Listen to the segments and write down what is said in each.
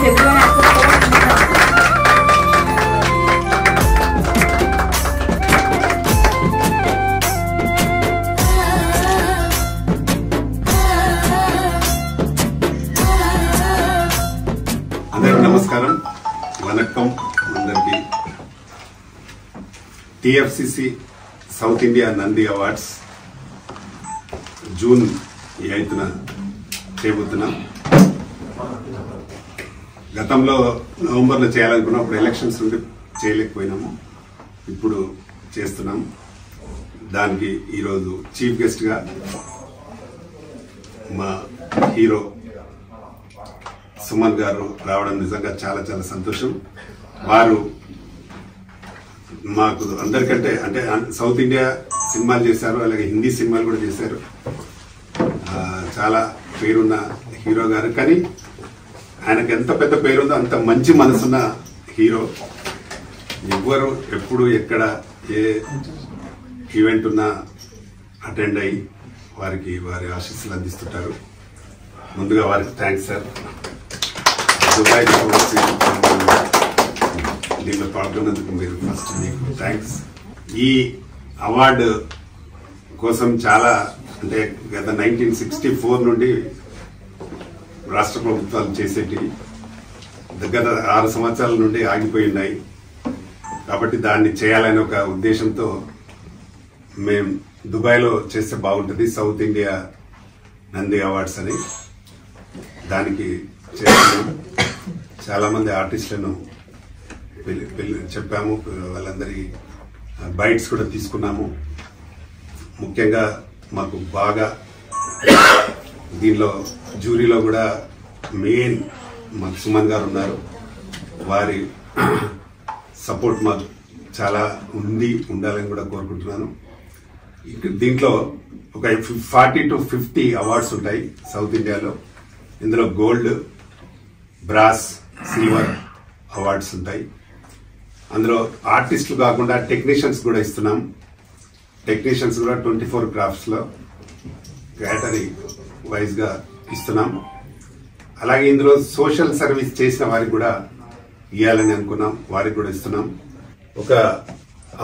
everyone has support. నమస్కారం వనక్కం అందరికీ TFCC South India Nandi awards June 8న చేయబోతున్నాం. గతంలో నవంబర్లో చేయాలనుకున్నాం, అప్పుడు ఎలక్షన్స్ నుండి చేయలేకపోయినాము. ఇప్పుడు చేస్తున్నాం. దానికి ఈరోజు చీఫ్ గెస్ట్గా మా హీరో సుమన్ గారు రావడం నిజంగా చాలా చాలా సంతోషం. వారు మాకు అందరికంటే అంటే సౌత్ ఇండియా సినిమాలు చేశారు, అలాగే హిందీ సినిమాలు కూడా చేశారు. చాలా పేరున్న హీరో గారు, కానీ ఆయనకు ఎంత పెద్ద పేరుందో అంత మంచి మనసున్న హీరో. ఎవ్వరు ఎప్పుడు ఎక్కడ ఏ ఈవెంట్ ఉన్నా అటెండ్ అయ్యి వారి ఆశీస్సులు అందిస్తుంటారు. ముందుగా వారికి థ్యాంక్స్ సార్. దుబాయ్ దీనిలో పాల్గొన్నందుకు మీరు ఫస్ట్ మీకు థ్యాంక్స్. ఈ అవార్డు కోసం చాలా అంటే గత 1964 నుండి రాష్ట్ర ప్రభుత్వాలు చేసేటివి గత 6 సంవత్సరాల నుండి ఆగిపోయి ఉన్నాయి. కాబట్టి దాన్ని చేయాలనే ఒక ఉద్దేశంతో మేము దుబాయ్లో చేస్తే బాగుంటుంది సౌత్ ఇండియా నంది అవార్డ్స్ అని దానికి చేస్తున్నాం. చాలా మంది ఆర్టిస్టులను చెప్పాము, వాళ్ళందరికీ బైట్స్ కూడా తీసుకున్నాము. ముఖ్యంగా మాకు బాగా దీనిలో జ్యూరీలో కూడా మెయిన్ మాకు సుమన్ గారు ఉన్నారు. వారి సపోర్ట్ మాకు చాలా ఉండాలని కూడా కోరుకుంటున్నాను. దీంట్లో ఒక 40 to 50 అవార్డ్స్ ఉంటాయి సౌత్ ఇండియాలో. ఇందులో గోల్డ్, బ్రాస్, సిల్వర్ అవార్డ్స్ ఉంటాయి. అందులో ఆర్టిస్టులు కాకుండా టెక్నీషియన్స్ కూడా ఇస్తున్నాం. టెక్నీషియన్స్ కూడా 24 క్రాఫ్ట్స్ లో కేటగిరీ వైజ్ గా ఇస్తున్నాం. అలాగే ఇందులో సోషల్ సర్వీస్ చేసిన వారికి కూడా ఇవ్వాలని అనుకున్నాం, వారికి కూడా ఇస్తున్నాం. ఒక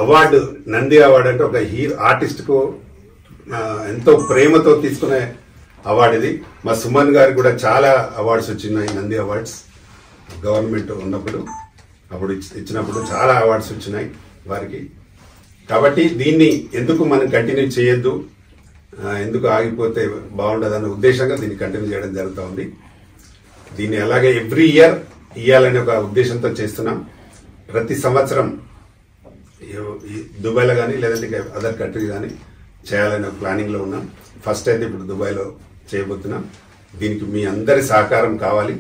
అవార్డు, నంది అవార్డు అంటే ఒక ఆర్టిస్ట్ కు ఎంతో ప్రేమతో తీసుకునే అవార్డు ఇది. మా సుమన్ గారికి కూడా చాలా అవార్డ్స్ వచ్చినాయి, నంది అవార్డ్స్. గవర్నమెంట్ ఉన్నప్పుడు అప్పుడు ఇచ్చినప్పుడు చాలా అవార్డ్స్ వచ్చినాయి వారికి. కాబట్టి దీన్ని ఎందుకు మనం కంటిన్యూ చేయొద్దు, ఎందుకు ఆగిపోతే బాగుండదన్న ఉద్దేశంగా దీన్ని కంటిన్యూ చేయడం జరుగుతూ ఉంది. దీన్ని అలాగే ఎవ్రీ ఇయర్ ఇవ్వాలనే ఒక ఉద్దేశంతో చేస్తున్నాం. ప్రతి సంవత్సరం దుబాయ్లో కానీ లేదంటే అదర్ కంట్రీ కానీ చేయాలనే ప్లానింగ్ లో ఉన్నాం. ఫస్ట్ అయితే ఇప్పుడు దుబాయ్లో చేయబోతున్నాం. దీనికి మీ అందరి సహకారం కావాలి.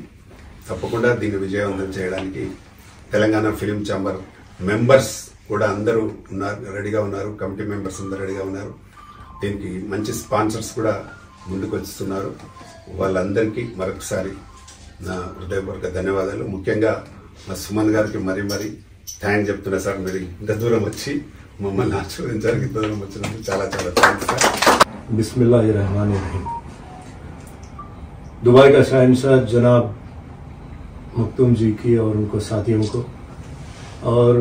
తప్పకుండా దీన్ని విజయవంతం చేయడానికి తెలంగాణ ఫిలిం ఛాంబర్ మెంబర్స్ కూడా అందరూ రెడీగా ఉన్నారు. కమిటీ మెంబర్స్ అందరూ రెడీగా ఉన్నారు. దీనికి మంచి స్పాన్సర్స్ కూడా ముందుకు వస్తున్నారు. వాళ్ళందరికీ మరొకసారి నా హృదయపూర్వక ధన్యవాదాలు. ముఖ్యంగా మా సుమన్ గారికి మరీ థ్యాంక్ చెప్తున్నా సార్. మీరు ఇంత దూరం వచ్చి మమ్మల్ని ఆశీర్వదించడానికి ఇంత దూరం వచ్చినందుకు చాలా చాలా థ్యాంక్స్ సార్. बिस्मिल्लाहिर्रहमानिर्रहीम। दुबई का शहंशाह जनाब मखदूम जी की और उनको साथियों को और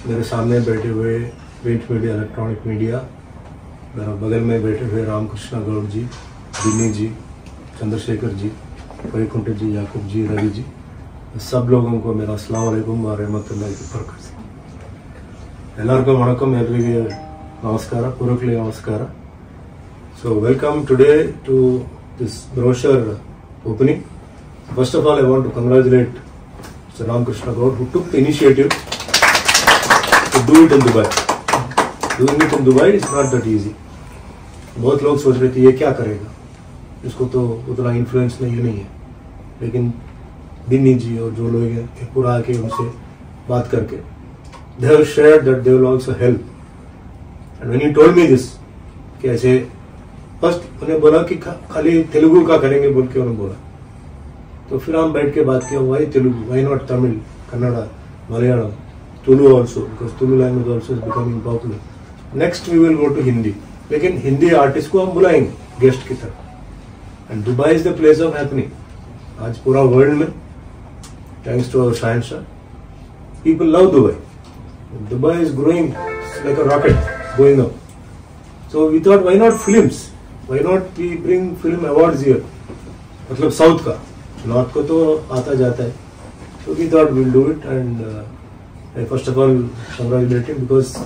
मेरे सामने बैठे हुए प्रिंट मीडिया, इलेक्ट्रॉनिक मीडिया, मेरा बगल में बैठे हुए रामकृष्ण गौड़ जी, दिन्नी जी, चंद्रशेखर जी, वैकुंठ जी, याकूब जी, रवि जी, सब लोगों को मेरा अस्सलाम वालेकुम व रहमतुल्लाहि व बरकातहू। ಎಲ್ಲರಿಗೂ ವಣಕಂ, ಎಲ್ಲರಿಗೆ ನಮಸ್ಕಾರ, ಪೂರ್ವಕಲಿ ನಮಸ್ಕಾರ. So welcome today to this brochure opening. First of all, I want to congratulate Mr. Ramkrishna Gaur who took the initiative to do it in Dubai. Doing it in Dubai is not that easy. बहुत लोग सोच रहे थे ये क्या करेगा, इसको तो उतना इन्फ्लुएंस नहीं है, लेकिन दिन्नी जी और जो लोग हैं पूरा आके उनसे बात करके they have shared that they will also help. And when he told me this कि ऐसे फर्स्ट उन्हें बोला कि खाली तेलुगु का करेंगे बोल के उन्होंने बोला, तो फिर हम बैठ के बात किया why Telugu, why not Tamil, Kannada, Malayalam, Tulu also, because Tulu language also is becoming popular. Next we will go to Hindi, लेकिन हिंदी आर्टिस्ट को हम बुलाएंगे गेस्ट की तरह. And Dubai is the place of happening. आज पूरा वर्ल्ड में thanks to our science. People love Dubai. Dubai is growing like a rocket, going up. So we thought, why not films? Why not we bring film awards here? मतलब south का, north को तो आता जाता है. So we thought we'll do it, and I first of all congratulate him because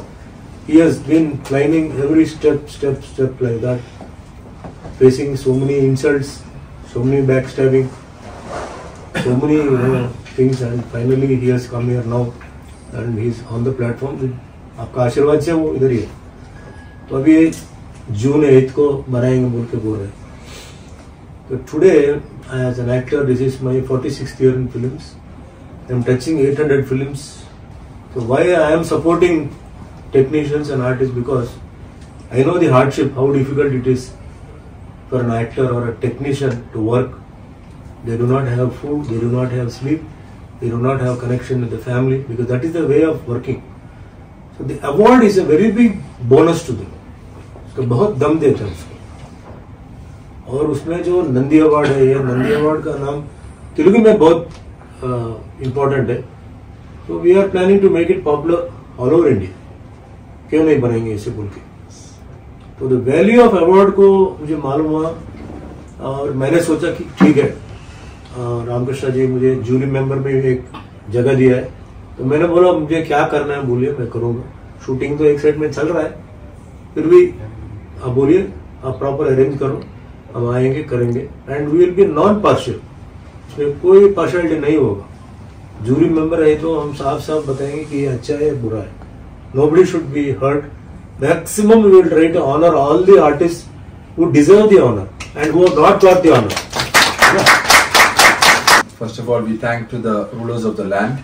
he has been climbing every step like that, facing so many insults, so many backstabbing, so many things, and finally he has come here now and he's on the platform. आपका आशीर्वाद से वो इधर ही है. तो अभी जून 8 को बनाएंगे बोल के बोल रहे हैं. So today, as an actor, this is my 46th year in films. I am touching 800 films. So why I am supporting technicians and artists? Because I know the hardship, how difficult it is for an actor or a technician to work. They do not have food, they do not have sleep, they do not have connection with the family, because that is the way of working. So the award is a very big bonus to them. उसका बहुत दम देता है उसको. और उसमें जो Nandi award है, ये नंदी अवार्ड का नाम तेलुगु में बहुत इम्पोर्टेंट है. तो we are planning to make it popular all over India. क्यों नहीं बनेंगे इसे बोल के. तो द वैल्यू ऑफ अवार्ड को मुझे मालूम हुआ और मैंने सोचा कि ठीक है, रामकृष्ण जी मुझे जूरी मेंबर में एक जगह दिया है, तो मैंने बोला मुझे क्या करना है बोलिए, मैं करूंगा. शूटिंग तो एक साइड में चल रहा है, फिर भी आप बोलिए, आप प्रॉपर अरेंज करो, हम आएंगे करेंगे. And we will be non partial, इसमें कोई पार्शियलिटी नहीं होगा. जूरी मेंबर है तो हम साफ साफ बताएंगे कि ये अच्छा है बुरा है. Nobody should be hurt. Maximum we will try to honour all the artist who deserve the honour and who have not got the honour. First of all, we thank to the rulers of the land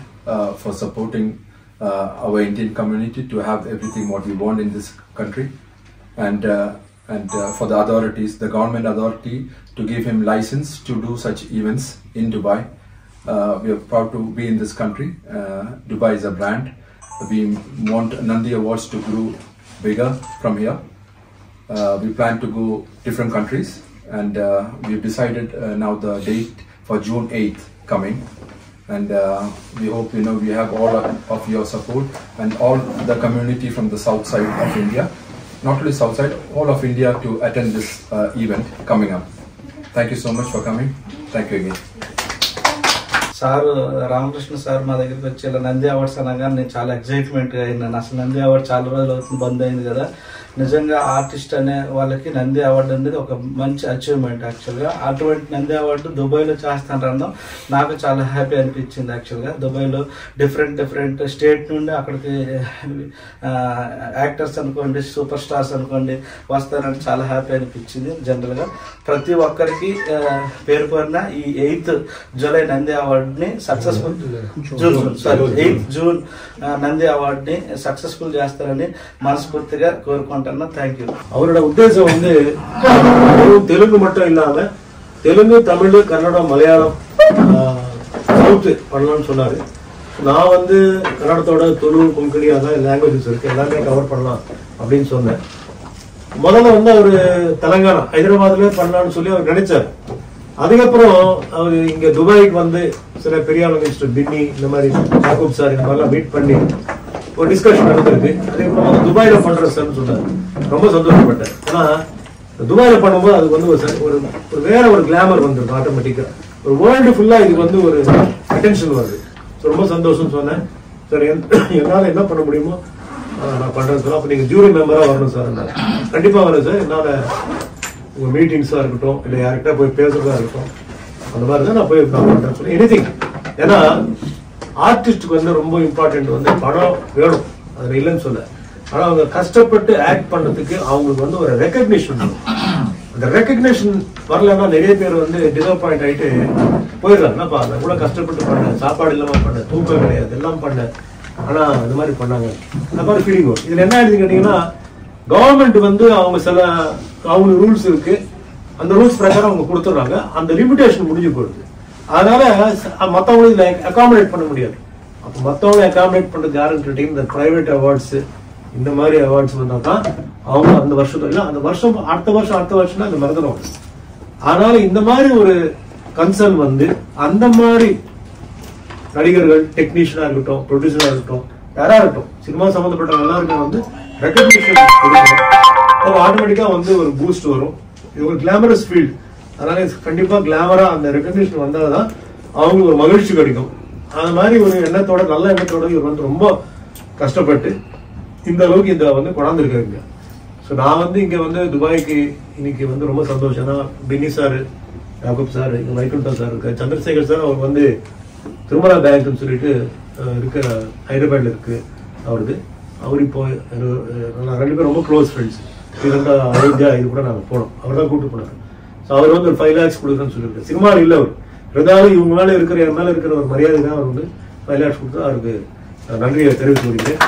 for supporting our Indian community to have everything what we want in this country, and for the authorities, the government authority, to give him license to do such events in Dubai. We are proud to be in this country. Dubai is a brand. We want Nandi Awards to grow bigger from here. We plan to go different countries, and we've decided now the date for June 8th coming, and we hope we have all of your support and all the community from the south side of India, not only south side, all of India, to attend this event coming up. Thank you so much for coming. Thank you again. Sir Ramakrishna sir మా దగ్గరికి వచ్చి ఇలా Nandi awards అనగా నేను చాలా ఎక్సైట్మెంట్గా అయినాను. అసలు Nandi award చాలా రోజులు అవుతుంది, బంద్ అయింది కదా. నిజంగా ఆర్టిస్ట్ అనే వాళ్ళకి నంది అవార్డు అనేది ఒక మంచి అచీవ్మెంట్. యాక్చువల్గా అటువంటి నంది అవార్డు దుబాయ్లో చేస్తాను అన్నాం, నాకు చాలా హ్యాపీ అనిపించింది. యాక్చువల్గా దుబాయ్లో డిఫరెంట్ స్టేట్ నుండి అక్కడికి యాక్టర్స్ అనుకోండి, సూపర్ స్టార్స్ అనుకోండి వస్తారని చాలా హ్యాపీ అనిపించింది. జనరల్గా ప్రతి ఒక్కరికి పేరు పేరున ఈ 8th జూలై నంది అవార్డుని సక్సెస్ఫుల్, 8th జూన్ నంది అవార్డుని సక్సెస్ఫుల్ చేస్తారని మనస్ఫూర్తిగా కోరుకుంటున్నాను. Thank you. அவரோட உத்தேசம் வந்து தெலுங்கு மட்டும் இல்லாம தெலுங்கு, தமிழ், கன்னடம், மலையாளம், சவுத் பண்ணலாம்னு சொன்னாரு. நான் வந்து கன்னடத்தோட துளு, கொங்கணி அதான் லாங்குவேஜஸ் இருக்கு, எல்லாமே கவர் பண்ணலாம் அப்படின்னு சொன்னேன். முதல்ல வந்து அவரு தெலங்கானா, ஹைதராபாத்ல பண்ணலாம்னு சொல்லி அவர் நினைச்சாரு. அதுக்கப்புறம் அவர் இங்க துபாய்க்கு வந்து சில பெரிய மினிஸ்டர் பின்னி, இந்த மாதிரி யாக்கூப் சார், இந்த மாதிரிலாம் மீட் பண்ணி ஒரு டிஸ்கஷன் நடந்திருக்கு. அதுக்கப்புறம் வந்து துபாயில பண்ற சார்னு சொன்னார். ரொம்ப சந்தோஷப்பட்டேன். ஏன்னா துபாயில பண்ணும்போது அதுக்கு வந்து ஒரு வேற ஒரு கிளாமர் வந்துருக்கு ஆட்டோமேட்டிக்கா. ஒரு வேர்ல்டு ஃபுல்லா இதுக்கு வந்து ஒரு அட்டென்ஷன் வருது. ரொம்ப சந்தோஷம் சொன்னேன். சார் என்னால என்ன பண்ண முடியுமோ நான் பண்றேன் சார். அப்ப நீங்க ஜூரி மெம்பரா வரணும் சார். கண்டிப்பா வரேன் சார். என்னால உங்க மீட்டிங்ஸா இருக்கட்டும், இல்ல யார்கிட்ட போய் பேசுறதா இருக்கட்டும், அந்த மாதிரி தான் நான் போய் பண்றேன் சொல்லி எனிதிங். ஏன்னா ஆர்டிஸ்டுக்கு வந்து ரொம்ப இம்பார்ட்டன்ட் வந்து படம் வேணும், அது இல்லைன்னு சொல்ல. ஆனா அவங்க கஷ்டப்பட்டு ஆக்ட் பண்றதுக்கு அவங்களுக்கு வந்து ஒரு ரெகக்னிஷன், அந்த ரெகக்னிஷன் வரலன்னா நிறைய பேர் வந்து டிசப்பாயிண்ட் ஆயிட்டு போயிடுறாங்க. என்னப்பா நான் கூட கஷ்டப்பட்டு பண்ணேன், சாப்பாடு இல்லாம பண்ணேன், தூக்கம் கிடையாது, எல்லாம் பண்ணேன், ஆனா இந்த மாதிரி பண்ணாங்க, அந்த மாதிரி ஃபீலிங் வரும். இதுல என்ன ஆயிடுதுன்னு கேட்டீங்கன்னா, கவர்மெண்ட் வந்து அவங்க சில அவங்க ரூல்ஸ் இருக்கு, அந்த ரூல்ஸ் பிரகாரம் அவங்க கொடுத்துட்றாங்க, அந்த லிமிடேஷன் முடிஞ்சு போயிடுது. அதனால மற்றவங்களும் இதில் அகாமடேட் பண்ண முடியாது. அப்போ மற்றவங்களை அகாமடேட் பண்ணுறது யாருன்னு கேட்டீங்கன்னா, இந்த பிரைவேட் அவார்ட்ஸ், இந்த மாதிரி அவார்ட்ஸ் வந்தால் தான் அவங்க அந்த வருஷத்துல இல்லை, அந்த வருஷம் அடுத்த வருஷம்னா அந்த மாதிரி தான் வரும். அதனால இந்த மாதிரி ஒரு கன்சர்ன் வந்து அந்த மாதிரி நடிகர்கள், டெக்னீஷியனா இருக்கட்டும், ப்ரொடியூசரா இருக்கட்டும், யாரா இருக்கட்டும், சினிமா சம்பந்தப்பட்ட எல்லாருமே வந்து ரெகக்னிஷன் கொடுக்கணும். அப்போ ஆட்டோமேட்டிக்கா வந்து ஒரு பூஸ்ட் வரும். இது ஒரு கிளாமரஸ் ஃபீல்ட், அதனால கண்டிப்பா கிளாமரா அந்த ரெகக்னிஷன் வந்தாதான் அவங்களுக்கு ஒரு மகிழ்ச்சி கிடைக்கும். அது மாதிரி ஒரு எண்ணத்தோட, நல்ல எண்ணத்தோட இவர் வந்து ரொம்ப கஷ்டப்பட்டு இந்த அளவுக்கு இந்த வந்து கொண்டாந்துருக்காருங்க. ஸோ நான் வந்து இங்க வந்து துபாய்க்கு இன்னைக்கு வந்து ரொம்ப சந்தோஷம். ஏன்னா பின்னி சார், யாக்கூப் சார், இங்க வைகுண்டா சார் இருக்க, சந்திரசேகர் சார் அவர் வந்து திருமலா பேங்க்னு சொல்லிட்டு இருக்க ஹைதராபாத்ல இருக்கு அவருக்கு. அவர் இப்போ 2 பேரும் ரொம்ப க்ளோஸ் ஃப்ரெண்ட்ஸ். இது அயோத்தியா இது கூட நாங்கள் போனோம், அவர் தான் கூப்பிட்டு போனார். ஸோ அவர் வந்து ஒரு 5 lakhs கொடுக்குறேன்னு சொல்லியிருக்காரு. சினிமாவில் இல்லை அவர், இருந்தாலும் இவங்க மேலே இருக்கிற என் மேலே இருக்கிற ஒரு மரியாதை தான் அவர் வந்து 5 lakhs கொடுத்து அவருக்கு நன்றியை தெரிவித்து வருகிறேன்.